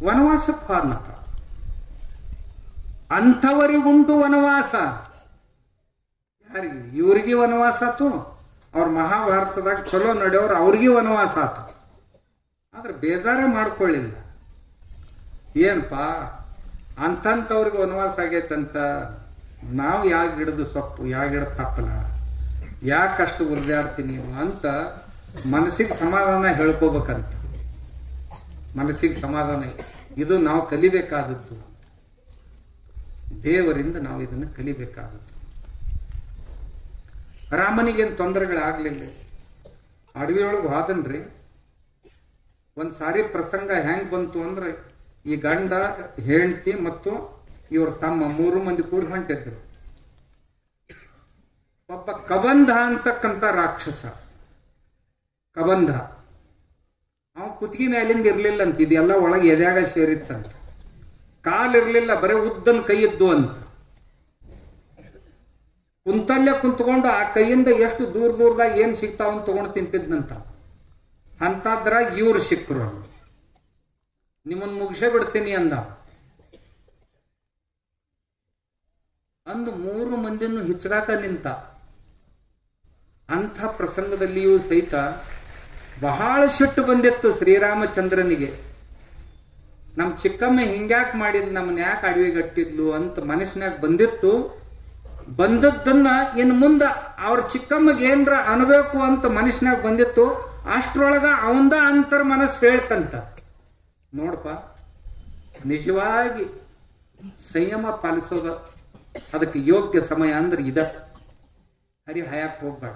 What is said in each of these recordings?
ವನವಾಸಕ್ಕೆ ಹೋದ್ನತ. ಅಂಥವರಿಗುಂಟು ವನವಾಸ. ಯಾರಿಗೆ? ಇವ್ರಿಗೆ ವನವಾಸ ಆತು. ಅವ್ರ ಮಹಾಭಾರತದಾಗ ಚಲೋ ನಡೆಯೋರು ಅವ್ರಿಗೆ ವನವಾಸ ಆತು. ಆದ್ರೆ ಬೇಜಾರೇ ಮಾಡ್ಕೊಳ್ಳಿಲ್ಲ. ಏನಪ್ಪಾ ಅಂತಂತವ್ರಿಗೆ ವನವಾಸ ಆಗೈತಂತ ನಾವು ಯಾವ ಗಿಡದ ಸೊಪ್ಪು, ಯಾವ ಗಿಡ ತಪ್ಪಲ, ಯಾಕಷ್ಟು ಉರ್ದಾಡ್ತೀನಿ ಅಂತ ಮನಸ್ಸಿಗೆ ಸಮಾಧಾನ ಹೇಳ್ಕೋಬೇಕಂತ. ಮನಸ್ಸಿಗೆ ಸಮಾಧಾನ ಇದು ನಾವು ಕಲಿಬೇಕಾದದ್ದು. ದೇವರಿಂದ ನಾವು ಇದನ್ನು ಕಲಿಬೇಕಾದದ್ದು. ರಾಮನಿಗೇನು ತೊಂದರೆಗಳಾಗ್ಲಿಲ್ಲ. ಅಡವಿಯೊಳಗೆ ಹೋದನ್ರಿ. ಒಂದ್ ಸಾರಿ ಪ್ರಸಂಗ ಹೆಂಗ್ ಬಂತು ಅಂದ್ರೆ, ಈ ಗಂಡ, ಹೆಂಡತಿ ಮತ್ತು ಇವ್ರ ತಮ್ಮ 3 ಮಂದಿ ಕೂಡಿ ಹೊಂಟಿದ್ರು. ಒಬ್ಬ ಕಬಂಧ ಅಂತಕ್ಕಂಥ ರಾಕ್ಷಸ. ಕಬಂಧ ಅವ ಕುತ್ತಿಗೆ ಮೇಲಿಂದ ಇರ್ಲಿಲ್ಲ ಅಂತ, ಇದೆಲ್ಲ ಒಳಗೆ ಎದ್ಯಾಗ ಸೇರಿತ್ತಂತ. ಕಾಲಿರ್ಲಿಲ್ಲ, ಬರೀ ಉದ್ದನ್ ಕೈ ಇದ್ದು ಅಂತ. ಕುಂತಲ್ಲೇ ಕುಂತ್ಕೊಂಡು ಆ ಕೈಯಿಂದ ಎಷ್ಟು ದೂರದಾಗ ಏನ್ ಸಿಗ್ತಾವ ತಗೊಂಡು ತಿಂತಿದ್ನಂತ. ಅಂತದ್ರಾಗ ಇವ್ರು ಸಿಕ್ಕರು. ನಿಮ್ಮನ್ ಮುಗಿಸೇ ಬಿಡ್ತೀನಿ ಅಂದ. ಅಂದು 3 ಮಂದಿಯನ್ನು ಹಿಚ್ಚಗಾಕ ನಿಂತ. ಅಂಥ ಪ್ರಸಂಗದಲ್ಲಿಯೂ ಸಹಿತ ಬಹಳ ಸಿಟ್ಟು ಬಂದಿತ್ತು ಶ್ರೀರಾಮಚಂದ್ರನಿಗೆ. ನಮ್ ಚಿಕ್ಕಮ್ಮ ಹಿಂಗ್ಯಾಕ್ ಮಾಡಿದ್, ನಮ್ಮನ್ನ ಯಾಕೆ ಅಡವಿಗಟ್ಟಿದ್ಲು ಅಂತ ಮನಸ್ಸಿನಾಗ ಬಂದಿತ್ತು. ಬಂದದ್ದನ್ನ ಇನ್ ಮುಂದ ಅವ್ರ ಚಿಕ್ಕಮ್ಮಗೆ ಏನ್ರ ಅನ್ಬೇಕು ಅಂತ ಮನಸ್ಸಿನಾಗ ಬಂದಿತ್ತು. ಅಷ್ಟ್ರೊಳಗ ಅವಂದ ಅಂತರ್ ಮನಸ್ಸು ಹೇಳ್ತಂತ, ನೋಡಪ್ಪ ನಿಜವಾಗಿ ಸಂಯಮ ಪಾಲಿಸೋದ ಅದಕ್ಕೆ ಯೋಗ್ಯ ಸಮಯ ಅಂದ್ರೆ ಇದ. ಹರಿ ಹಾಯಕ್ ಹೋಗ್ಬೇಡ.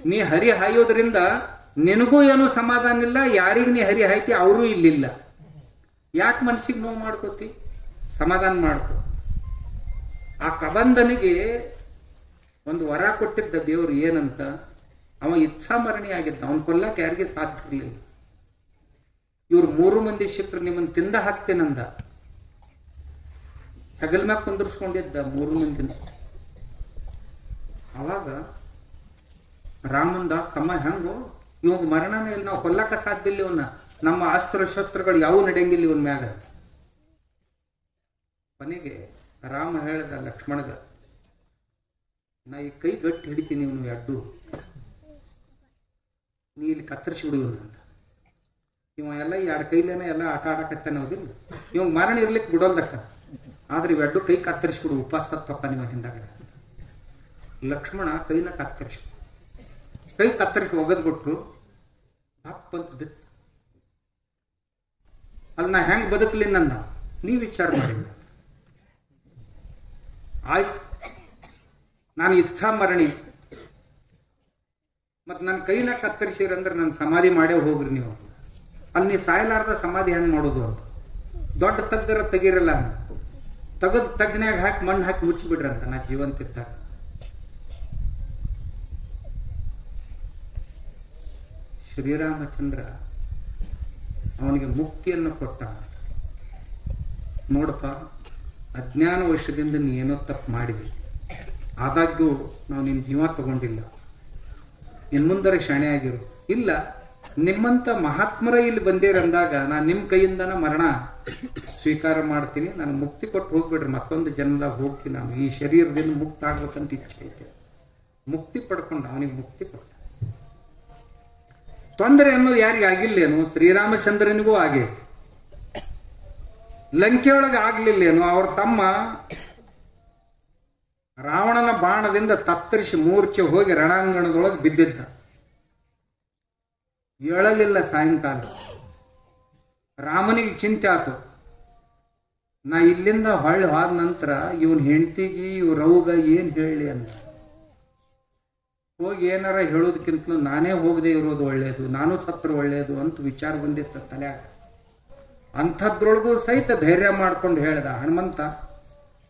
ನೀ ಹರಿ ಹಾಯೋದ್ರಿಂದ ನಿನಗೂ ಏನೂ ಸಮಾಧಾನ ಇಲ್ಲ, ಯಾರಿಗೆ ನೀ ಹರಿ ಹಾಯ್ತಿ ಅವರು ಇಲ್ಲಿಲ್ಲ. ಯಾಕೆ ಮನಸ್ಸಿಗೆ ನೋವು ಮಾಡ್ಕೋತಿ? ಸಮಾಧಾನ ಮಾಡ್ಕೊ. ಆ ಕಬಂಧನಿಗೆ ಒಂದು ವರ ಕೊಟ್ಟಿದ್ದ ದೇವ್ರು. ಏನಂತ? ಅವ ಇಚ್ಛಾಮರಣಿ ಆಗಿದ್ದ. ಅವನ್ ಕೊಲ್ಲಕ್ಕೆ ಯಾರಿಗೆ ಸಾಧ್ಯ ಇರಲಿಲ್ಲ. ಇವ್ರು 3 ಮಂದಿ ಶಿಕ್ರು ನಿಮ್ಮನ್ನು ತಿಂದ ಹಾಕ್ತೇನಂದ. ಹೆಗಲ್ ಮ್ಯಾಗ ಕುಂದರ್ಸ್ಕೊಂಡಿದ್ದ 3 ಮಂದಿನ. ಅವಾಗ ರಾಮಂದ, ತಮ್ಮ ಹೆಂಗು ಇವಾಗ ಮರಣನೇ ಇಲ್ಲ, ನಾವು ಕೊಲ್ಲಕ ಸಾಧ್ಯ ಇಲ್ಲ ಇವನ್ನ, ನಮ್ಮ ಅಸ್ತ್ರ ಶಸ್ತ್ರಗಳು ಯಾವ ನಡೆಯಂಗಿಲ್ಲ ಇವನ್ ಮ್ಯಾಗ. ಕೊನೆಗೆ ರಾಮ ಹೇಳ್ದ ಲಕ್ಷ್ಮಣಗ, ನಾ ಈ ಕೈ ಗಟ್ಟಿ ಹಿಡಿತೀನಿ, ಇವನು ಎಡ್ಡು ನೀ ಇಲ್ಲಿ ಕತ್ತರಿಸಿ ಬಿಡುವನಂತ. ಇವ ಎಲ್ಲ ಈ 2 ಕೈಲೇನೆ ಎಲ್ಲ ಆಟ ಆಡಕತ್ತಾನೆ. ಹೌದಿಲ್ಲ? ಇವಾಗ ಮರಣ ಇರ್ಲಿಕ್ಕೆ ಬಿಡೋಲ್ದಕ್ಕ. ಆದ್ರೆ ಇವೆಡ್ಡು ಕೈ ಕತ್ತರಿಸ್ಬಿಡು, ಉಪವಾಸ ತೊಕ್ಕ ನಿಮ್ಮ ಹಿಂದಾಗಡೆ. ಲಕ್ಷ್ಮಣ ಕೈನ ಕತ್ತರಿಸಿ, ಕೈ ಕತ್ತರಿಸಿ ಒಗದ್ಬಿಟ್ರು. ದಪ್ಪ ಅಂತ ಬಿತ್ತು. ಅಲ್ಲಿ ನಾ ಹೆಂಗ್ ಬದುಕಲಿ ನನ್ನ ನೀ ವಿಚಾರ ಮಾಡಿ. ಆಯ್ತು, ನಾನು ಇಚ್ಛಾ ಮರಣಿ, ಮತ್ ನನ್ನ ಕೈನ ಕತ್ತರಿಸಿರಂದ್ರೆ ನನ್ನ ಸಮಾಧಿ ಮಾಡೇ ಹೋಗ್ರಿ ನೀವು. ಅಲ್ಲಿ ನೀ ಸಾಯಲಾರ್ದ ಸಮಾಧಿ ಹೆಂಗ್ ಮಾಡೋದು ಅಂತ. ದೊಡ್ಡ ತಗ್ಗರ ತೆಗಿರಲ್ಲ ಅಂತ ತೆಗದ್ ತಗ್ನ್ಯಾಗ ಹಾಕಿ ಮಣ್ಣು ಹಾಕಿ ಮುಚ್ಚಿಬಿಡ್ರಂತ, ನಾ ಜೀವಂತಿದ್ದಾಗ. ಶ್ರೀರಾಮಚಂದ್ರ ಅವನಿಗೆ ಮುಕ್ತಿಯನ್ನು ಕೊಟ್ಟ. ನೋಡಪ್ಪ, ಅಜ್ಞಾನ ವಶದಿಂದ ನೀ ಏನೋ ತಪ್ಪು ಮಾಡಿದೆ, ಆದಾಗ್ಯೂ ನಾವು ನಿನ್ ಜೀವ ತಗೊಂಡಿಲ್ಲ, ಇನ್ ಮುಂದರ ಶಾಣೆ ಆಗಿರು. ಇಲ್ಲ, ನಿಮ್ಮಂತ ಮಹಾತ್ಮರ ಇಲ್ಲಿ ಬಂದಿರಂದಾಗ ನಾನು ನಿಮ್ ಕೈಯಿಂದನ ಮರಣ ಸ್ವೀಕಾರ ಮಾಡ್ತೀನಿ, ನಾನು ಮುಕ್ತಿ ಕೊಟ್ಟು ಹೋಗ್ಬಿಡ್ರಿ, ಮತ್ತೊಂದು ಜನ್ಮದಾಗ ಹೋಗ್ತೀನಿ, ನಾನು ಈ ಶರೀರದಿಂದ ಮುಕ್ತ ಆಗ್ಬೇಕಂತ ಇಚ್ಛೆ ಐತೆ. ಮುಕ್ತಿ ಪಡ್ಕೊಂಡು ಅವನಿಗೆ ಮುಕ್ತಿ ಕೊಟ್ಟ. ತೊಂದರೆ ಅನ್ನೋದು ಯಾರಿಗೆ ಆಗಿಲ್ಲೇನು? ಶ್ರೀರಾಮಚಂದ್ರನಿಗೂ ಆಗೈತಿ. ಲಂಕೆಯೊಳಗೆ ಆಗ್ಲಿಲ್ಲೇನು? ಅವ್ರ ತಮ್ಮ ರಾವಣನ ಬಾಣದಿಂದ ತತ್ತರಿಸಿ ಮೂರ್ಛೆ ಹೋಗಿ ರಣಾಂಗಣದೊಳಗೆ ಬಿದ್ದಿದ್ದ. ಏಳಲಿಲ್ಲ ಸಾಯಂಕಾಲ. ರಾಮನಿಗೆ ಚಿಂತೆ ಆತು, ನಾ ಇಲ್ಲಿಂದ ಹೊಳ್ಳಿ ಹೋದ ನಂತರ ಇವನ್ ಹೆಂಡತಿಗೆ ಇವ್ರವ್ಗ ಏನ್ ಹೇಳಿ ಅಂತ. ಹೋಗಿ ಏನಾರ ಹೇಳೋದಕ್ಕಿಂತಲೂ ನಾನೇ ಹೋಗದೆ ಇರೋದು ಒಳ್ಳೇದು, ನಾನು ಸತ್ರ ಒಳ್ಳೇದು ಅಂತ ವಿಚಾರ ಬಂದಿತ್ತ ತಲೆಯಾಗ. ಅಂಥದ್ರೊಳಗೂ ಸಹಿತ ಧೈರ್ಯ ಮಾಡ್ಕೊಂಡು ಹೇಳ್ದ, ಹನುಮಂತ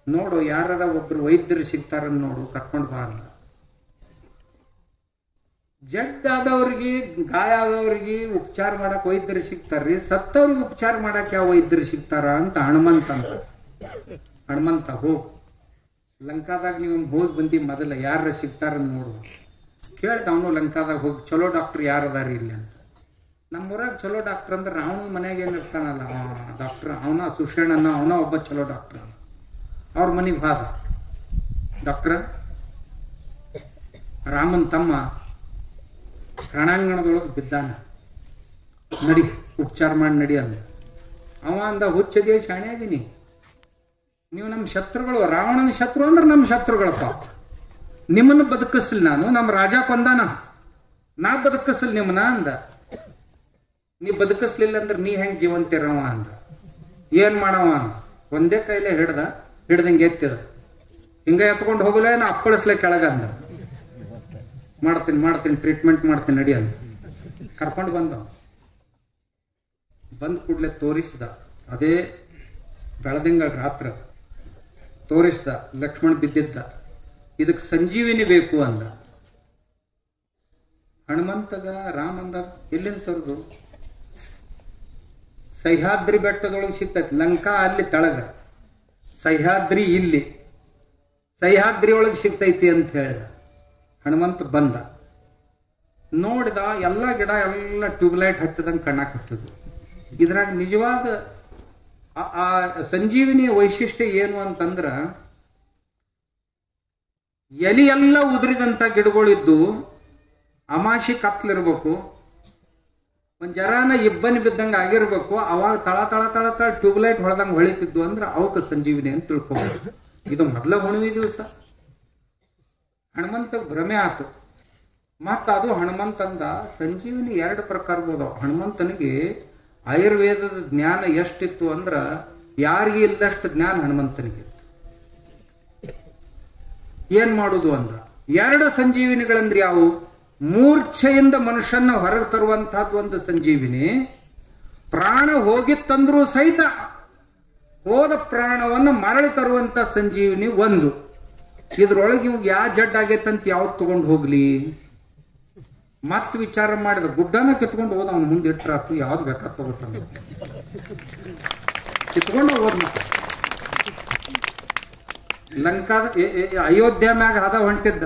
ನೋಡು, ಯಾರ ಒಬ್ರು ವೈದ್ಯರು ಸಿಗ್ತಾರನ್ನ ನೋಡು, ಕರ್ಕೊಂಡು ಬಾ ಅಂದ. ಜಡ್ಡಾದವ್ರಿಗೆ, ಗಾಯ ಆದವ್ರಿಗೆ ಉಪಚಾರ ಮಾಡಕ್ ವೈದ್ಯರು ಸಿಗ್ತಾರ್ರಿ, ಸತ್ತವ್ರಿಗೆ ಉಪಚಾರ ಮಾಡಕ್ ಯಾವ ವೈದ್ಯರು ಸಿಗ್ತಾರ ಅಂತ ಹನುಮಂತ ಅಂತ. ಹನುಮಂತ ಹೋಗ್, ಲಂಕಾದಾಗ ನೀವು ಹೋಗಿ ಬಂದಿ, ಮೊದಲ ಯಾರ ಸಿಗ್ತಾರನ್ನ ನೋಡು. ಕೇಳ್ದ ಅವನು ಲಂಕಾದಾಗ ಹೋಗಿ, ಚಲೋ ಡಾಕ್ಟರ್ ಯಾರದಾರಿ ಇಲ್ಲಿ ಅಂತ. ನಮ್ಮೂರಾಗ ಚಲೋ ಡಾಕ್ಟರ್ ಅಂದ್ರೆ ರಾವಣ ಮನೆಯಾಗ ಏನಿರ್ತಾನಲ್ಲ ಡಾಕ್ಟರ್, ಅವನ ಸುಷೇಣನ, ಅವನ ಒಬ್ಬ ಚಲೋ ಡಾಕ್ಟರ್. ಅವ್ರ ಮನೆಗೆ ಹಾದ ಡಾಕ್ಟರ್, ರಾಮನ್ ತಮ್ಮ ರಣಾಂಗಣದೊಳಗೆ ಬಿದ್ದಾನ, ನಡಿ ಉಪಚಾರ ಮಾಡಿ ನಡಿ ಅಂದ. ಅವ ಅಂದ, ಹುಚ್ಚದೇ ಶಾಣೆ ಅದೀನಿ, ನೀವು ನಮ್ಮ ಶತ್ರುಗಳು, ರಾವಣನ ಶತ್ರು ಅಂದ್ರೆ ನಮ್ಮ ಶತ್ರುಗಳಪ್ಪ, ನಿಮ್ಮನ್ನು ಬದುಕಿಸ್ಲಿ ನಾನು, ನಮ್ಮ ರಾಜ ಕೊಂದಾನ, ನಾ ಬದುಕಿಸ್ಲಿ ನಿಮ್ಮನ್ನ ಅಂದ. ನೀ ಬದುಕಿಸ್ಲಿಲ್ಲ ಅಂದ್ರೆ ನೀ ಹೆಂಗ್ ಜೀವಂತಿರವ ಅಂದ. ಏನ್ ಮಾಡವ ಅಂದ, ಒಂದೇ ಕೈಲೇ ಹಿಡ್ದಂಗೆ ಎತ್ತಿದ, ಹಿಂಗ ಎತ್ಕೊಂಡು ಹೋಗಲೇ ನಾ ಅಪ್ಪಳಿಸ್ಲೆ ಕೆಳಗ ಅಂದ. ಮಾಡ್ತೀನಿ ಟ್ರೀಟ್ಮೆಂಟ್ ಮಾಡ್ತೀನಿ ನಡಿ ಅಂದ. ಕರ್ಕೊಂಡು ಬಂದ ಕೂಡ್ಲೆ ತೋರಿಸಿದ, ಅದೇ ಬೆಳದಿಂಗಳ ರಾತ್ರ ತೋರಿಸಿದ, ಲಕ್ಷ್ಮಣ್ ಬಿದ್ದಿದ್ದ, ಇದಕ್ಕೆ ಸಂಜೀವಿನಿ ಬೇಕು ಅಂದ. ಹನುಮಂತಗ ರಾಮಂದ ಎಲ್ಲಿಂದ ತರದು, ಸಹ್ಯಾದ್ರಿ ಬೆಟ್ಟದೊಳಗೆ ಸಿಗ್ತೈತಿ, ಲಂಕಾ ಅಲ್ಲಿ ತಳಗ, ಸಹ್ಯಾದ್ರಿ ಇಲ್ಲಿ, ಸಹ್ಯಾದ್ರಿ ಒಳಗೆ ಸಿಗ್ತೈತಿ ಅಂತ ಹೇಳಿದ. ಹನುಮಂತ ಬಂದ, ನೋಡಿದ, ಎಲ್ಲ ಗಿಡ ಎಲ್ಲ ಟ್ಯೂಬ್ಲೈಟ್ ಹಚ್ಚದಂಗೆ ಕಣ್ಣಾಕತ್ತದು. ಇದ್ರಾಗ ನಿಜವಾದ ಆ ಸಂಜೀವಿನಿಯ ವೈಶಿಷ್ಟ್ಯ ಏನು ಅಂತಂದ್ರ, ಎಲಿ ಎಲ್ಲ ಉದುರಿದಂತ ಗಿಡಗಳಿದ್ದು, ಅಮಾಶಿ ಕತ್ಲಿರ್ಬೇಕು, ಒಂದ್ ಜರಾನ ಇಬ್ಬನಿ ಬಿದ್ದಂಗ ಆಗಿರ್ಬೇಕು, ಅವಾಗ ತಳ ತಳ ತಳ ತಳ ಟ್ಯೂಬ್ಲೈಟ್ ಹೊಳೆದಂಗ ಹೊಳಿತಿದ್ವು ಅಂದ್ರೆ ಅವಕ್ಕೆ ಸಂಜೀವಿನಿ ಅಂತ ತಿಳ್ಕೊಬೇಕು. ಇದು ಮೊದಲ ಹುಣ್ಣಿಮೆ ದಿವಸ ಹನುಮಂತ ಭ್ರಮೆ ಆತು. ಮತ್ತ ಅದು ಹನುಮಂತಂದ ಸಂಜೀವಿನಿ 2 ಪ್ರಕಾರಬಹುದು. ಹನುಮಂತನಿಗೆ ಆಯುರ್ವೇದದ ಜ್ಞಾನ ಎಷ್ಟಿತ್ತು ಅಂದ್ರ ಯಾರಿಗೆ ಇಲ್ಲದಷ್ಟು ಜ್ಞಾನ ಹನುಮಂತನಿಗೆ. ಏನ್ ಮಾಡುದು ಅಂದ್ರ 2 ಸಂಜೀವಿನಿಗಳಂದ್ರೆ ಯಾವು? ಮೂರ್ಛೆಯಿಂದ ಮನುಷ್ಯನ ಹೊರಗೆ ತರುವಂತಹದ್ದು ಒಂದು ಸಂಜೀವಿನಿ, ಪ್ರಾಣ ಹೋಗಿತ್ತಂದ್ರೂ ಸಹಿತ ಹೋದ ಪ್ರಾಣವನ್ನು ಮರಳಿ ತರುವಂತ ಸಂಜೀವಿನಿ ಒಂದು. ಇದ್ರೊಳಗೆ ಇವಾಗ ಯಾವ ಜಡ್ ಆಗೈತಂತ ಯಾವ್ದು ತಗೊಂಡು ಹೋಗ್ಲಿ ಮತ್ ವಿಚಾರ ಮಾಡಿದ, ಗುಡ್ಡನ ಕಿತ್ಕೊಂಡು ಹೋದ, ಅವನ ಮುಂದೆ ಇಟ್ರಾತು, ಯಾವ್ದು ಬೇಕಾದ ತಗೋತಾನ, ಕಿತ್ಕೊಂಡು ಹೋದ್. ಲಂಕಾದ ಅಯೋಧ್ಯ ಮ್ಯಾಗ ಹದ ಹೊಂಟಿದ್ದ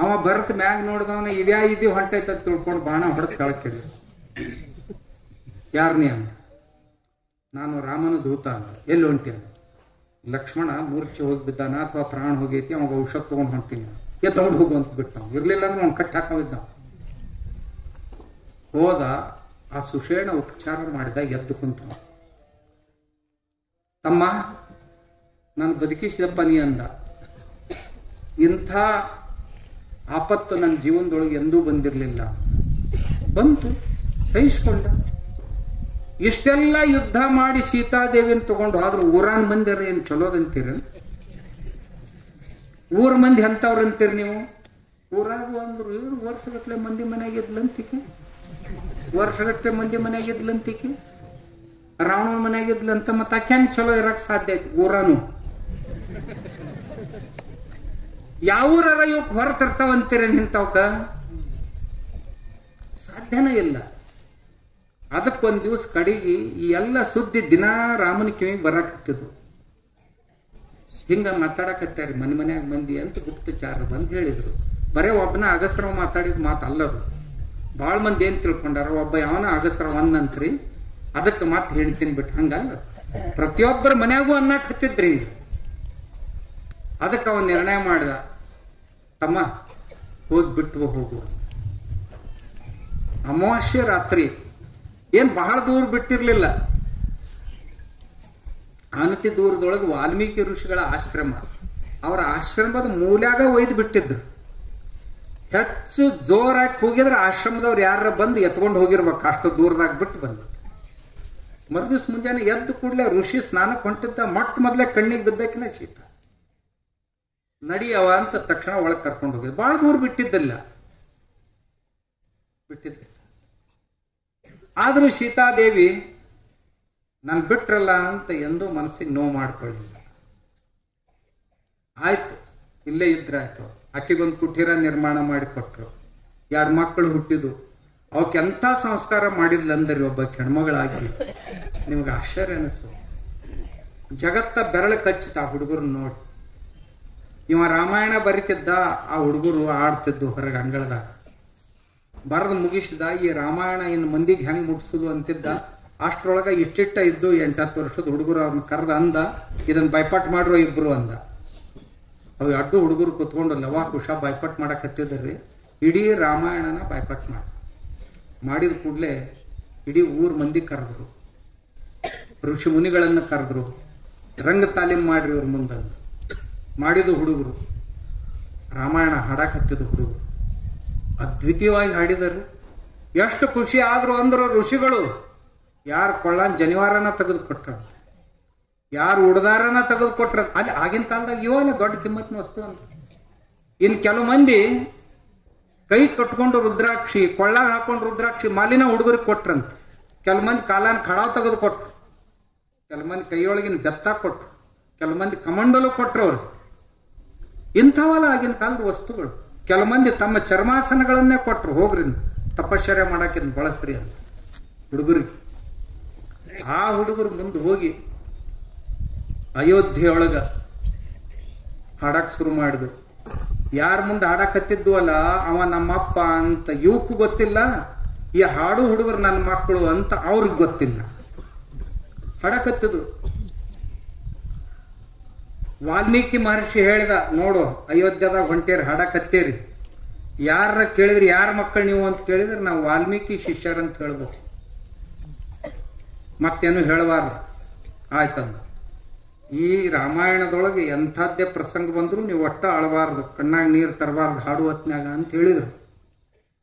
ಅವ, ಭರತ್ ಮ್ಯಾಗ ನೋಡಿದವನ ಇದ್ಯಾ ಹೊಂಟೈತ ತಿಳ್ಕೊಂಡು ಬಾಣ ಹೊಡೆದು ತಳಕಿಡ. ಯಾರನೇ ಅಂತ, ನಾನು ರಾಮನ ದೂತ ಅಂತ. ಎಲ್ಲಿ ಹೊಂಟಿ? ಲಕ್ಷ್ಮಣ ಮೂರ್ಛೆ ಹೋಗಿ ಬಿದ್ದಾನ ಅಥವಾ ಪ್ರಾಣ ಹೋಗೈತಿ, ಅವಾಗ ಔಷಧ ತಗೊಂಡ್ ಹೊಂಟೀನಿ, ತಗೊಂಡು ಹೋಗು ಅಂತ ಬಿಟ್ಟು ನಾವು ಇರ್ಲಿಲ್ಲ ಅಂದ್ರೆ ಅವ್ನು ಕಟ್ಟಿ ಹಾಕಿದ್ದ. ಹೋದ, ಆ ಸುಷೇಣ ಉಪಚಾರ ಮಾಡಿದ, ಎದ್ದು ಕುಂತ, ತಮ್ಮ ನಾನು ಬದುಕಿಸಿದಪ್ಪ ನೀ ಅಂದ. ಇಂಥ ಆಪತ್ತು ನನ್ನ ಜೀವನದೊಳಗೆ ಎಂದೂ ಬಂದಿರಲಿಲ್ಲ, ಬಂತು, ಸಹಿಸ್ಕೊಂಡ. ಇಷ್ಟೆಲ್ಲ ಯುದ್ಧ ಮಾಡಿ ಸೀತಾದೇವಿನ ತಗೊಂಡು ಆದ್ರೂ ಊರಾನ್ ಮಂದಿರ ಏನ್ ಚಲೋದಂತೀರ? ಊರ್ ಮಂದಿ ಎಂತವ್ರಂತೀರಿ ನೀವು? ಊರಾಗ ಅಂದ್ರು ವರ್ಷಗಟ್ಲೆ ಮಂದಿ ಮನೆಯಾಗಿದ್ಲಂತಿಕೆ, ವರ್ಷಗಟ್ಲೆ ಮಂದಿ ಮನೆಯಾಗಿದ್ಲಂತಿಕೆ, ರಾವಣನ ಮನೆಯಾಗಿದ್ಲಂತ. ಮತ್ತ ಹೆಂಗ್ ಚಲೋ ಇರಕ್ ಸಾಧ್ಯ ಐತಿ? ಊರಾನು ಯಾವೂರ ಇವಕ್ ಹೊರ ತರ್ತಾವಂತೀರ ನಿಂತವಕ? ಸಾಧ್ಯನೇ ಇಲ್ಲ. ಅದಕ್ಕೊಂದ್ ದಿವಸ ಕಡೆಗೆ ಈ ಎಲ್ಲ ಸುದ್ದಿ ದಿನಾ ರಾಮನ ಕಿವಿಗೆ ಬರಾಕತ್ತಿದ್ರು. ಹಿಂಗ ಮಾತಾಡಕತ್ತಾರೆ ಮನೆ ಮನ್ಯಾಗ ಮಂದಿ ಅಂತ ಗುಪ್ತಚಾರ ಬಂದು ಹೇಳಿದ್ರು. ಬರೇ ಒಬ್ಬನ ಅಗಸ್ರವ ಮಾತಾಡಿದ ಮಾತು ಅಲ್ಲದು. ಬಾಳ್ ಮಂದಿ ಏನ್ ತಿಳ್ಕೊಂಡಾರ, ಒಬ್ಬ ಯಾವನ ಅಗಸ್ರವ ಅನ್ನಂತ್ರಿ, ಅದಕ್ಕೆ ಮಾತು ಹೇಳ್ತೀನಿ ಬಿಟ್ಟು ಹಂಗಲ್ಲ, ಪ್ರತಿಯೊಬ್ಬರ ಮನ್ಯಾಗೂ ಅನ್ನಕ್ ಹತ್ತಿದ್ರಿ. ಅದಕ್ಕೆ ಅವನ್ ನಿರ್ಣಯ ಮಾಡಿದ, ತಮ್ಮ ಹೋಗ್ಬಿಟ್ಟು ಹೋಗು. ಅಮಾವಾಸ್ಯೆ ರಾತ್ರಿ, ಏನ್ ಬಹಳ ದೂರ ಬಿಟ್ಟಿರ್ಲಿಲ್ಲ, ಅನತಿ ದೂರದೊಳಗೆ ವಾಲ್ಮೀಕಿ ಋಷಿಗಳ ಆಶ್ರಮ, ಅವರ ಆಶ್ರಮದ ಮೂಲ್ಯಾಗ ಒಯ್ದು ಬಿಟ್ಟಿದ್ರು. ಹೆಚ್ಚು ಜೋರಾಗಿ ಹೋಗಿದ್ರೆ ಆಶ್ರಮದವ್ರು ಯಾರ ಬಂದು ಎತ್ಕೊಂಡು ಹೋಗಿರ್ಬೇಕು, ಅಷ್ಟು ದೂರದಾಗ ಬಿಟ್ಟು ಬಂದ. ಮರುದಿವ್ಸ ಮುಂಜಾನೆ ಎದ್ದು ಕೂಡಲೇ ಋಷಿ ಸ್ನಾನಕ್ಕೆ ಹೊಂಟಿದ್ದ, ಮೊಟ್ಟ ಮೊದಲೇ ಕಣ್ಣಿಗೆ ಬಿದ್ದಕ್ಕಿನ ಶೀತ, ನಡಿಯವ ಅಂತ ತಕ್ಷಣ ಒಳಗೆ ಕರ್ಕೊಂಡು ಹೋಗಿದ್. ಬಹಳ ದೂರ ಬಿಟ್ಟಿದ್ದಿಲ್ಲ. ಆದ್ರೂ ಸೀತಾದೇವಿ ನನ್ ಬಿಟ್ರಲ್ಲ ಅಂತ ಎಂದೂ ಮನಸ್ಸಿಗೆ ನೋವು ಮಾಡ್ಕೊಳ್ಳಿಲ್ಲ. ಆಯ್ತು, ಇಲ್ಲೇ ಇದ್ರೆ ಆಯ್ತು. ಆಕೆಗೊಂದು ಕುಟೀರ ನಿರ್ಮಾಣ ಮಾಡಿ ಕೊಟ್ರು. 2 ಮಕ್ಕಳು ಹುಟ್ಟಿದ್ದು. ಅವಕ್ಕೆ ಎಂತ ಸಂಸ್ಕಾರ ಮಾಡಿದ್ಲಂದ್ರಿ ಒಬ್ಬ ಹೆಣ್ಮಗಳಾಗಿ, ನಿಮ್ಗೆ ಆಶ್ಚರ್ಯ ಅನಿಸ್ತು. ಜಗತ್ತ ಬೆರಳು ಕಚ್ಚಿತ ಆ ಹುಡುಗರು ನೋಡಿ. ಇವ ರಾಮಾಯಣ ಬರಿತಿದ್ದ, ಆ ಹುಡುಗರು ಆಡ್ತಿದ್ದು ಹೊರಗೆ ಅಂಗಳದಾಗ. ಬರೆದು ಮುಗಿಸಿದ. ಈ ರಾಮಾಯಣ ಇನ್ನು ಮಂದಿಗೆ ಹೆಂಗ್ ಮುಗಿಸುದು ಅಂತಿದ್ದ. ಅಷ್ಟ್ರೊಳಗ ಇಷ್ಟಿಟ್ಟ ಇದ್ದು 8-10 ವರ್ಷದ ಹುಡುಗರು ಅವ್ರನ್ನ ಕರೆದ ಅಂದ, ಇದನ್ನ ಬೈಪಾಟ್ ಮಾಡ್ರೋ ಇಬ್ರು ಅಂದ. ಅವು ಅಡ್ಡು ಹುಡುಗರು ಕುತ್ಕೊಂಡು ಲವಾ ಕುಶ ಬೈಪಾಟ್ ಮಾಡಕ್ ಹತ್ತಿದ್ರಿ. ಇಡೀ ರಾಮಾಯಣನ ಬೈಪಾಟ್ ಮಾಡಿದ ಕೂಡಲೇ ಇಡೀ ಊರ್ ಮಂದಿ ಕರೆದ್ರು, ಋಷಿ ಮುನಿಗಳನ್ನ ಕರೆದ್ರು, ರಂಗ ತಾಲೀಮ್ ಮಾಡ್ರಿ ಇವ್ರ ಮುಂದಂದು ಮಾಡಿದ ಹುಡುಗರು. ರಾಮಾಯಣ ಹಾಡಕ್ ಹತ್ತಿದ ಹುಡುಗರು ಅದ್ವಿತೀಯವಾಗಿ ಹಾಡಿದರು. ಎಷ್ಟು ಖುಷಿ ಆದ್ರು ಅಂದ್ರು ಋಷಿಗಳು. ಯಾರು ಕೊಳ್ಳಾನ್ ಜನಿವಾರನ ತೆಗೆದು ಕೊಟ್ರ, ಯಾರು ಉಡದಾರನ ತೆಗೆದು ಕೊಟ್ರ. ಅಲ್ಲಿ ಆಗಿನ ಕಾಲದಾಗ ಇವಲ್ಲ ದೊಡ್ಡ ಕಿಮ್ಮತ್ತಿನ ವಸ್ತು ಅಂತ. ಇನ್ ಕೆಲವು ಮಂದಿ ಕೈ ಕಟ್ಕೊಂಡು ರುದ್ರಾಕ್ಷಿ, ಕೊಳ್ಳಾಗ ಹಾಕೊಂಡು ರುದ್ರಾಕ್ಷಿ ಮಾಲಿನ ಹುಡುಗರಿಗೆ ಕೊಟ್ರಂತ. ಕೆಲವು ಮಂದಿ ಕಾಲಾನ ಕಡಾವ್ ತೆಗೆದು ಕೊಟ್ರು, ಕೆಲವು ಮಂದಿ ಕೈಯೊಳಗಿನ ಬೆತ್ತ ಕೊಟ್ರು, ಕೆಲವು ಮಂದಿ ಕಮಂಡಲು ಕೊಟ್ರು ಅವ್ರು. ಇಂಥವಲ್ಲ ಆಗಿನ ಕಾಲದ ವಸ್ತುಗಳು. ಕೆಲವು ಮಂದಿ ತಮ್ಮ ಚರ್ಮಾಸನಗಳನ್ನೇ ಕೊಟ್ರು, ಹೋಗ್ರಿ ತಪಶ್ಚರ್ಯ ಮಾಡಾಕಿದ್ ಬಳಸ್ರಿ ಅಂತ ಹುಡುಗರಿಗೆ. ಆ ಹುಡುಗರು ಮುಂದೆ ಹೋಗಿ ಅಯೋಧ್ಯೆಯೊಳಗ ಹಾಡಕ್ ಶುರು ಮಾಡಿದ್ರು. ಯಾರ ಮುಂದೆ ಹಾಡಕ್ ಹತ್ತಿದ್ದು ಅಲ್ಲ ಅವ ನಮ್ಮಪ್ಪ ಅಂತ ಇವಕ್ಕೂ ಗೊತ್ತಿಲ್ಲ, ಈ ಹಾಡು ಹುಡುಗರು ನನ್ನ ಮಕ್ಕಳು ಅಂತ ಅವ್ರಿಗೆ ಗೊತ್ತಿಲ್ಲ. ಹಾಡಕ್ ಹತ್ತಿದ್ರು. ವಾಲ್ಮೀಕಿ ಮಹರ್ಷಿ ಹೇಳಿದ, ನೋಡು ಅಯೋಧ್ಯದಾಗ ಹೊಂಟೇರಿ ಹಾಡಕ್ ಹತ್ತೇರಿ, ಯಾರ ಕೇಳಿದ್ರಿ ಯಾರ ಮಕ್ಕಳು ನೀವು ಅಂತ ಕೇಳಿದ್ರೆ ನಾವು ವಾಲ್ಮೀಕಿ ಶಿಷ್ಯರಂತ ಹೇಳ್ಬೇಕು, ಮತ್ತೇನು ಹೇಳಬಾರ್ದು. ಆಯ್ತಂದ. ಈ ರಾಮಾಯಣದೊಳಗೆ ಎಂಥದ್ದೇ ಪ್ರಸಂಗ ಬಂದ್ರು ನೀವು ಒಟ್ಟ ಅಳಬಾರ್ದು, ಕಣ್ಣಾಗ ನೀರು ತರಬಾರ್ದು ಹಾಡು ಹೊತ್ನ್ಯಾಗ ಅಂತ ಹೇಳಿದ್ರು.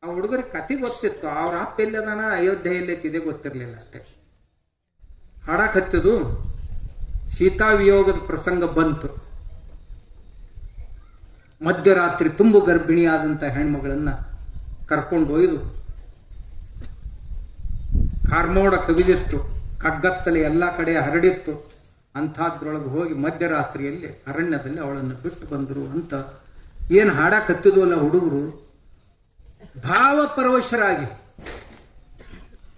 ಆ ಹುಡುಗರಿಗೆ ಕತೆ ಗೊತ್ತಿತ್ತು, ಅವ್ರ ಅಪ್ಪ ಎಲ್ಲದಾನ ಅಯೋಧ್ಯೆ ಎಲ್ಲೈತಿದೆ ಗೊತ್ತಿರ್ಲಿಲ್ಲ ಅಷ್ಟೇ. ಹಾಡಕ್ ಹತ್ತಿದು. ಸೀತಾ ವಿಯೋಗದ ಪ್ರಸಂಗ ಬಂತು. ಮಧ್ಯರಾತ್ರಿ ತುಂಬು ಗರ್ಭಿಣಿಯಾದಂತ ಹೆಣ್ಮಗಳನ್ನ ಕರ್ಕೊಂಡು ಒಯ್ದು ಕಾರ್ಮೋಡ ಕವಿದಿತ್ತು, ಕಗ್ಗತ್ತಲೆ ಎಲ್ಲಾ ಕಡೆ ಹರಡಿತ್ತು. ಅಂಥದ್ರೊಳಗೆ ಹೋಗಿ ಮಧ್ಯರಾತ್ರಿಯಲ್ಲಿ ಅರಣ್ಯದಲ್ಲಿ ಅವಳನ್ನು ಬಿಟ್ಟು ಬಂದರು ಅಂತ ಏನ್ ಹಾಡಕ್ ಹತ್ತಿದ್ವು ಅಲ್ಲ ಹುಡುಗರು, ಭಾವ ಪರವಶರಾಗಿ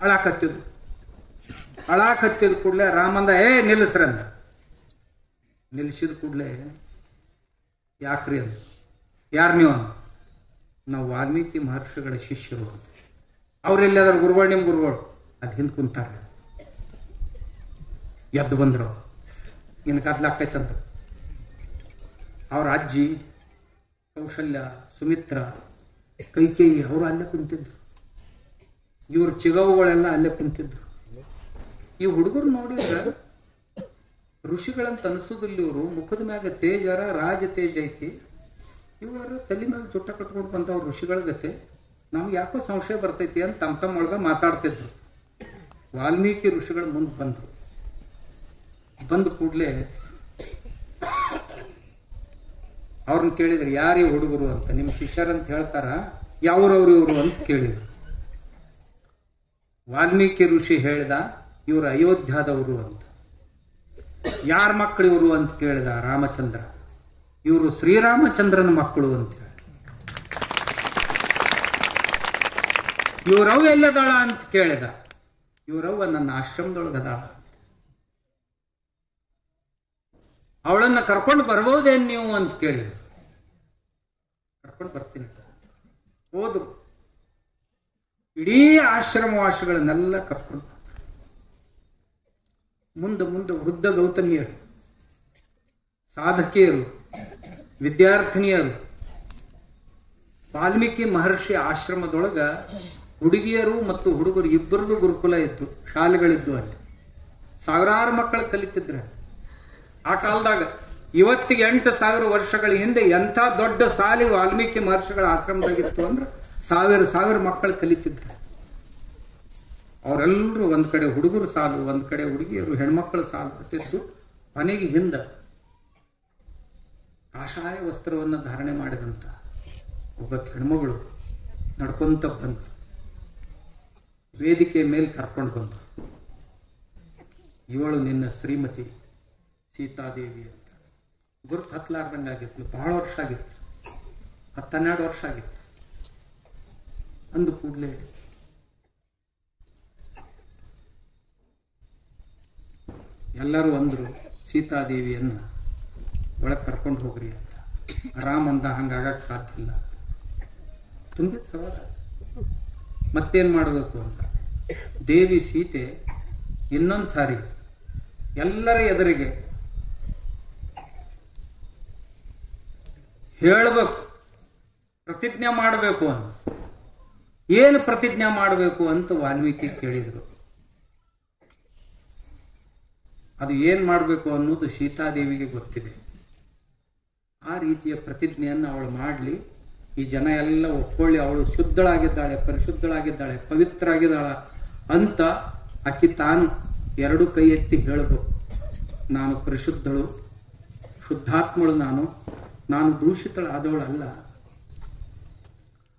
ಅಳಾಕತ್ತಿದ್ರು. ಅಳಾಕತ್ತಿದ ಕೂಡಲೇ ರಾಮಂದ ನಿಲ್ಲಿಸ್ರಂದ. ನಿಲ್ಲಿಸಿದ ಕೂಡಲೇ ಯಾಕ್ರಿ ಅಂದ. ಯಾರು ನೀವು ಅಂದ. ನಾವು ವಾಲ್ಮೀಕಿ ಮಹರ್ಷಿಗಳ ಶಿಷ್ಯರು ಅಂತ. ಅವ್ರೆಲ್ಲಾದ್ರು ಗುರುಗಳು, ನಿಮ್ ಗುರುಗಳು ಅಲ್ಲಿ ಹಿಂದ್ ಕುಂತಾರ. ಎದ್ದು ಬಂದ್ರು. ಇನ್ನು ಕದ್ಲಾಗ್ತೈತಂತ. ಅವ್ರ ಅಜ್ಜಿ ಕೌಶಲ್ಯ, ಸುಮಿತ್ರ, ಕೈಕೇಯಿ ಅವರು ಅಲ್ಲೇ ಕುಂತಿದ್ರು. ಇವ್ರ ಚಿಗವುಗಳೆಲ್ಲ ಅಲ್ಲೇ ಕುಂತಿದ್ರು. ಈ ಹುಡುಗರು ನೋಡಿದ್ರ ಋಷಿಗಳಂತ ಅನಿಸೋದಿಲ್ಲ. ಇವರು ಮುಖದ ಮ್ಯಾಗ ತೇಜರ ರಾಜ ತೇಜ ಐತಿ. ಇವರು ತಲೆ ಮ್ಯಾಗ ಚುಟ್ಟ ಕಟ್ಕೊಂಡು ಬಂದವ್ರು ಋಷಿಗಳ ಗತೆ. ನಮ್ಗೆ ಯಾಕೋ ಸಂಶಯ ಬರ್ತೈತಿ ಅಂತ ತಮ್ಮ ಒಳಗ ಮಾತಾಡ್ತಿದ್ರು. ವಾಲ್ಮೀಕಿ ಋಷಿಗಳ ಮುಂದೆ ಬಂದ್ರು. ಬಂದ ಕೂಡ್ಲೆ ಅವ್ರನ್ನ ಕೇಳಿದ್ರು, ಯಾರೀ ಹುಡುಗರು ಅಂತ. ನಿಮ್ ಶಿಷ್ಯರಂತ ಹೇಳ್ತಾರ, ಯಾವ್ರವ್ರು ಇವರು ಅಂತ ಕೇಳಿದ್ರು. ವಾಲ್ಮೀಕಿ ಋಷಿ ಹೇಳಿದ, ಇವರು ಅಯೋಧ್ಯದವರು ಅಂತ. ಯಾರ ಮಕ್ಕಳು ಇವರು ಅಂತ ಕೇಳಿದ ರಾಮಚಂದ್ರ. ಇವರು ಶ್ರೀರಾಮಚಂದ್ರನ ಮಕ್ಕಳು ಅಂತ ಹೇಳಿ. ಇವ್ರವ್ ಎಲ್ಲದಾಳ ಅಂತ ಕೇಳಿದ. ಇವ್ರವ್ವ ನನ್ನ ಆಶ್ರಮದೊಳಗದಾಳ. ಅವಳನ್ನ ಕರ್ಕೊಂಡು ಬರ್ಬೋದೇನ್ ನೀವು ಅಂತ ಕೇಳಿದ್ರು. ಕರ್ಕೊಂಡು ಬರ್ತೀನಿ ಹೋದ್ರು. ಇಡೀ ಆಶ್ರಮವಾಸಿಗಳನ್ನೆಲ್ಲ ಕರ್ಕೊಂಡು ಮುಂದೆ ವೃದ್ಧ ಗೌತಮಿಯರು, ಸಾಧಕಿಯರು, ವಿದ್ಯಾರ್ಥಿನಿಯರು. ವಾಲ್ಮೀಕಿ ಮಹರ್ಷಿ ಆಶ್ರಮದೊಳಗ ಹುಡುಗಿಯರು ಮತ್ತು ಹುಡುಗರು ಇಬ್ಬರದು ಗುರುಕುಲ ಇತ್ತು, ಶಾಲೆಗಳಿದ್ದು. ಅಲ್ಲಿ ಸಾವಿರಾರು ಮಕ್ಕಳು ಕಲಿತಿದ್ರ. ಆ ಕಾಲದಾಗ ಇವತ್ತಿಗೆ 8,000 ವರ್ಷಗಳ ಹಿಂದೆ ಎಂಥ ದೊಡ್ಡ ಸಾಲಿ ವಾಲ್ಮೀಕಿ ಮಹರ್ಷಿಗಳ ಆಶ್ರಮದಾಗಿತ್ತು ಅಂದ್ರೆ ಸಾವಿರ ಮಕ್ಕಳು ಕಲಿತಿದ್ರು. ಅವರೆಲ್ಲರೂ ಒಂದ್ ಕಡೆ ಹುಡುಗರು ಸಾಲು, ಒಂದ್ ಕಡೆ ಹುಡುಗಿಯರು, ಹೆಣ್ಮಕ್ಕಳು ಸಾಲು ಬರ್ತಿತ್ತು. ಮನೆಗೆ ಹಿಂದ ಕಾಷಾಯ ವಸ್ತ್ರವನ್ನು ಧಾರಣೆ ಮಾಡಿದಂತ ಒಬ್ಬ ಹೆಣ್ಮಗಳು ನಡ್ಕೊಂತ ಬಂತು. ವೇದಿಕೆ ಮೇಲೆ ಕರ್ಕೊಂಡು ಬಂತು. ಇವಳು ನಿನ್ನ ಶ್ರೀಮತಿ ಸೀತಾದೇವಿ ಅಂತ. ಗುರುತು ಹತ್ಲಾರ್ದಂಗಾಗಿತ್ತು. ಬಹಳ ವರ್ಷ ಆಗಿತ್ತು, 10-12 ವರ್ಷ ಆಗಿತ್ತು. ಅಂದು ಕೂಡಲೇ ಎಲ್ಲರೂ ಅಂದ್ರು, ಸೀತಾದೇವಿಯನ್ನ ಒಳಗೆ ಕರ್ಕೊಂಡು ಹೋಗ್ರಿ ಅಂತ. ರಾಮ ಅಂದ, ಹಂಗಾಗಕ್ಕೆ ಸಾಧ್ಯ ಇಲ್ಲ. ತುಂಬಿದ ಸವಾಲ. ಮತ್ತೇನ್ ಮಾಡಬೇಕು ಅಂತ ದೇವಿ ಸೀತೆ ಇನ್ನೊಂದು ಸಾರಿ ಎಲ್ಲರ ಎದುರಿಗೆ ಹೇಳಬೇಕು, ಪ್ರತಿಜ್ಞೆ ಮಾಡಬೇಕು ಅಂತ. ಏನು ಪ್ರತಿಜ್ಞೆ ಮಾಡಬೇಕು ಅಂತ ವಾಲ್ಮೀಕಿ ಕೇಳಿದ್ರು. ಅದು ಏನ್ ಮಾಡಬೇಕು ಅನ್ನೋದು ಸೀತಾದೇವಿಗೆ ಗೊತ್ತಿದೆ. ಆ ರೀತಿಯ ಪ್ರತಿಜ್ಞೆಯನ್ನು ಅವಳು ಮಾಡಲಿ, ಈ ಜನ ಎಲ್ಲ ಒಪ್ಕೊಳ್ಳಿ, ಅವಳು ಶುದ್ಧಳಾಗಿದ್ದಾಳೆ, ಪರಿಶುದ್ಧಳಾಗಿದ್ದಾಳೆ, ಪವಿತ್ರ ಆಗಿದ್ದಾಳ ಅಂತ ಆಕಿ ತಾನು ಎರಡು ಕೈ ಎತ್ತಿ ಹೇಳಬೇಕು, ನಾನು ಪರಿಶುದ್ಧಳು, ಶುದ್ಧಾತ್ಮಳು, ನಾನು ದೂಷಿತಳಾದವಳಲ್ಲ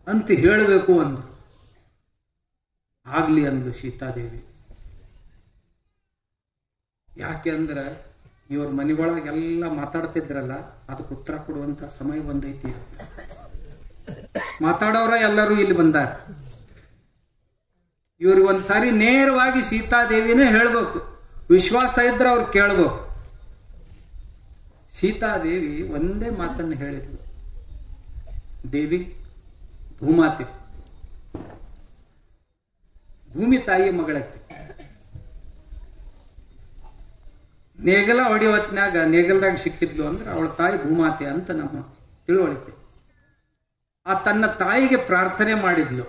ಅಂತ ಹೇಳಬೇಕು ಅಂದ್ರು. ಆಗ್ಲಿ ಅಂದ್ಲು ಸೀತಾದೇವಿ. ಯಾಕೆ ಅಂದ್ರೆ ಇವ್ರ ಮನೆಗೊಳಗೆಲ್ಲ ಮಾತಾಡ್ತಿದ್ರಲ್ಲ, ಅದಕ್ಕೆ ಉತ್ತರ ಕೊಡುವಂತ ಸಮಯ ಬಂದೈತಿ ಅಂತ. ಮಾತಾಡೋರ ಎಲ್ಲರೂ ಇಲ್ಲಿ ಬಂದಾರ. ಇವ್ರಿಗೆ ಒಂದ್ಸಾರಿ ನೇರವಾಗಿ ಸೀತಾದೇವಿನೇ ಹೇಳ್ಬೇಕು, ವಿಶ್ವಾಸ ಇದ್ರೆ ಅವ್ರು ಕೇಳ್ಬೇಕು. ಸೀತಾದೇವಿ ಒಂದೇ ಮಾತನ್ನು ಹೇಳಿದ್ಲು, ದೇವಿ ಭೂಮಾತೆ, ಭೂಮಿ ತಾಯಿ ಮಗಳಕ್ಕೆ ನೇಗಲ ಹೊಡಿಯವತ್ನಾಗ ನೇಗಲ್ದಾಗ ಸಿಕ್ಕಿದ್ಲು ಅಂದ್ರೆ ಅವಳ ತಾಯಿ ಭೂಮಾತೆ ಅಂತ ನಮ್ಮ ತಿಳುವಳಿಕೆ. ಆ ತನ್ನ ತಾಯಿಗೆ ಪ್ರಾರ್ಥನೆ ಮಾಡಿದ್ಲು,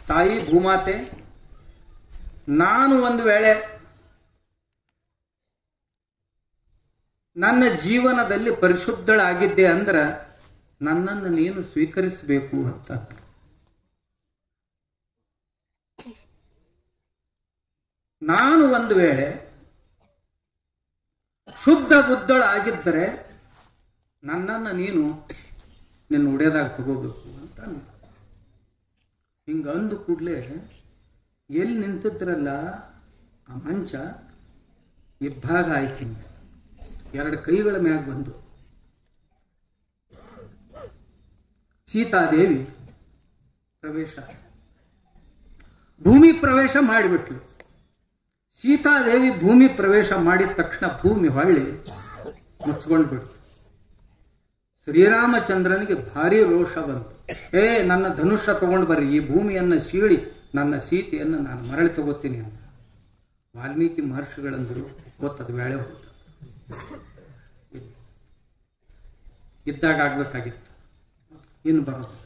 ತಾಯಿ ಭೂಮಾತೆ, ನಾನು ಒಂದು ವೇಳೆ ನನ್ನ ಜೀವನದಲ್ಲಿ ಪರಿಶುದ್ಧಳಾಗಿದ್ದೆ ಅಂದ್ರ ನನ್ನನ್ನು ನೀನು ಸ್ವೀಕರಿಸಬೇಕು ಅಂತ. ನಾನು ಒಂದು ವೇಳೆ ಶುದ್ಧ ಬುದ್ಧಳಾಗಿದ್ದರೆ ನನ್ನನ್ನು ನೀನು ನಿನ್ನ ಉಡೆದಾಗ ತಗೋಬೇಕು ಅಂತ. ಹಿಂಗ ಅಂದು ಕೂಡ್ಲೆ ಎಲ್ಲಿ ನಿಂತಿದ್ರಲ್ಲ ಆ ಮಂಚ ಇಬ್ಬಾಗ ಆಯ್ತು. ಹಿಂಗ ಎರಡು ಕೈಗಳ ಮ್ಯಾಗ ಬಂದು ಸೀತಾದೇವಿ ಪ್ರವೇಶ, ಭೂಮಿ ಪ್ರವೇಶ ಮಾಡಿಬಿಟ್ಲು. ಸೀತಾದೇವಿ ಭೂಮಿ ಪ್ರವೇಶ ಮಾಡಿದ ತಕ್ಷಣ ಭೂಮಿ ಹೊಳ್ಳಿ ಮುಚ್ಕೊಂಡು ಬಿಡ್ತು. ಶ್ರೀರಾಮಚಂದ್ರನಿಗೆ ಭಾರಿ ರೋಷ ಬಂತು. ನನ್ನ ಧನುಷ್ಯ ತಗೊಂಡು ಬರ್ರಿ, ಈ ಭೂಮಿಯನ್ನು ಸೀಳಿ ನನ್ನ ಸೀತೆಯನ್ನು ನಾನು ಮರಳಿ ತಗೋತೀನಿ ಅಂತ. ವಾಲ್ಮೀಕಿ ಮಹರ್ಷಿಗಳಂದ್ರು, ಗೊತ್ತದು ವೇಳೆ ಹೋಗ್ತದೆ, ಇದ್ದಾಗ ಆಗ್ಬೇಕಾಗಿತ್ತು, ಇನ್ನು ಬರೋದು,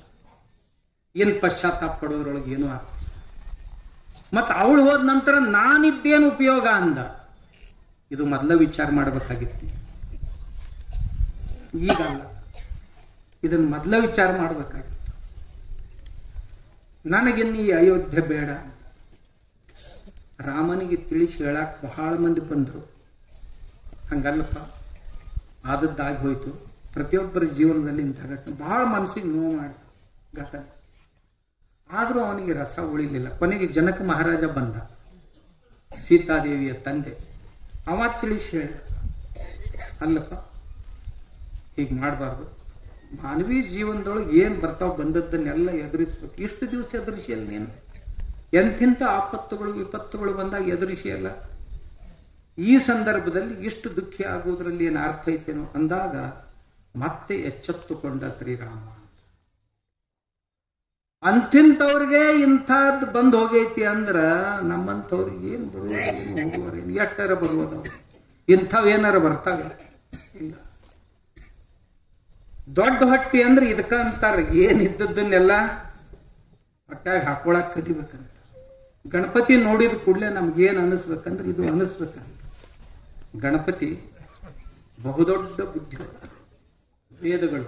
ಇನ್ನು ಪಶ್ಚಾತ್ತಾಪ ಪಡೋದ್ರೊಳಗೆ ಏನೂ ಆಗ್ತದೆ. ಮತ್ತ ಅವಳು ಹೋದ ನಂತರ ನಾನಿದ್ದೇನು ಉಪಯೋಗ ಅಂದ. ಇದು ಮೊದಲ ವಿಚಾರ ಮಾಡಬೇಕಾಗಿತ್ತು, ಈಗಲ್ಲ. ಇದನ್ನು ಮೊದಲ ವಿಚಾರ ಮಾಡಬೇಕಾಗಿತ್ತು. ನನಗಿನ್ನು ಈ ಅಯೋಧ್ಯೆ ಬೇಡ ಅಂತ ರಾಮನಿಗೆ ತಿಳಿಸಿ ಹೇಳಕ್ ಬಹಳ ಮಂದಿ ಬಂದರು. ಹಂಗಲ್ಲಪ್ಪ, ಆದದ್ದಾಗಿ ಹೋಯ್ತು. ಪ್ರತಿಯೊಬ್ಬರ ಜೀವನದಲ್ಲಿ ಇಂಥ ಘಟನೆ ಬಹಳ ಮನಸ್ಸಿಗೆ ನೋವು ಮಾಡಿ ಘಟನೆ. ಆದರೂ ಅವನಿಗೆ ರಸ ಉಳಿಲಿಲ್ಲ. ಕೊನೆಗೆ ಜನಕ ಮಹಾರಾಜ ಬಂದ, ಸೀತಾದೇವಿಯ ತಂದೆ. ಅವ ತಿಳಿಸಿ ಹೇಳ, ಅಲ್ಲಪ್ಪ ಹೀಗೆ ಮಾಡಬಾರ್ದು, ಮಾನವೀಯ ಜೀವನದೊಳಗೆ ಏನ್ ಬರ್ತಾವ ಬಂದದ್ದನ್ನೆಲ್ಲ ಎದುರಿಸ್ಬೇಕು. ಇಷ್ಟು ದಿವಸ ಎದುರಿಸಿಯಲ್ಲ ನೀನು, ಎಂಥಿಂಥ ಆಪತ್ತುಗಳು ವಿಪತ್ತುಗಳು ಬಂದಾಗ ಎದುರಿಸಿಯಲ್ಲ. ಈ ಸಂದರ್ಭದಲ್ಲಿ ಇಷ್ಟು ದುಃಖಿ ಆಗುವುದರಲ್ಲಿ ಏನು ಅರ್ಥ ಐತೇನೋ ಅಂದಾಗ ಮತ್ತೆ ಎಚ್ಚೆತ್ತುಕೊಂಡ ಶ್ರೀರಾಮ. ಅಂಥಿಂಥವ್ರಿಗೆ ಇಂಥದ್ದು ಬಂದು ಹೋಗೈತಿ ಅಂದ್ರ ನಮ್ಮಂಥವ್ರಿಗೆ ಏನ್ ಬರುವುದು, ಏನು ಹೋಗುವರೇನು, ಎಷ್ಟರ ಬರುವುದವು, ಇಂಥವೇನಾರ ಬರ್ತಾವ ಇಲ್ಲ. ದೊಡ್ಡ ಹೊಟ್ಟಿ ಅಂದ್ರೆ ಇದಕ್ಕ ಅಂತಾರ, ಏನಿದ್ದದ್ದನ್ನೆಲ್ಲ ಹೊಟ್ಟಾಗಿ ಹಾಕೊಳಕ್ ಕಲಿಬೇಕಂತ. ಗಣಪತಿ ನೋಡಿದ ಕೂಡಲೇ ನಮ್ಗೇನ್ ಅನಿಸ್ಬೇಕಂದ್ರೆ ಇದು ಅನಿಸ್ಬೇಕಂತ. ಗಣಪತಿ ಬಹುದೊಡ್ಡ ಬುದ್ಧಿವಂತ, ವೇದಗಳು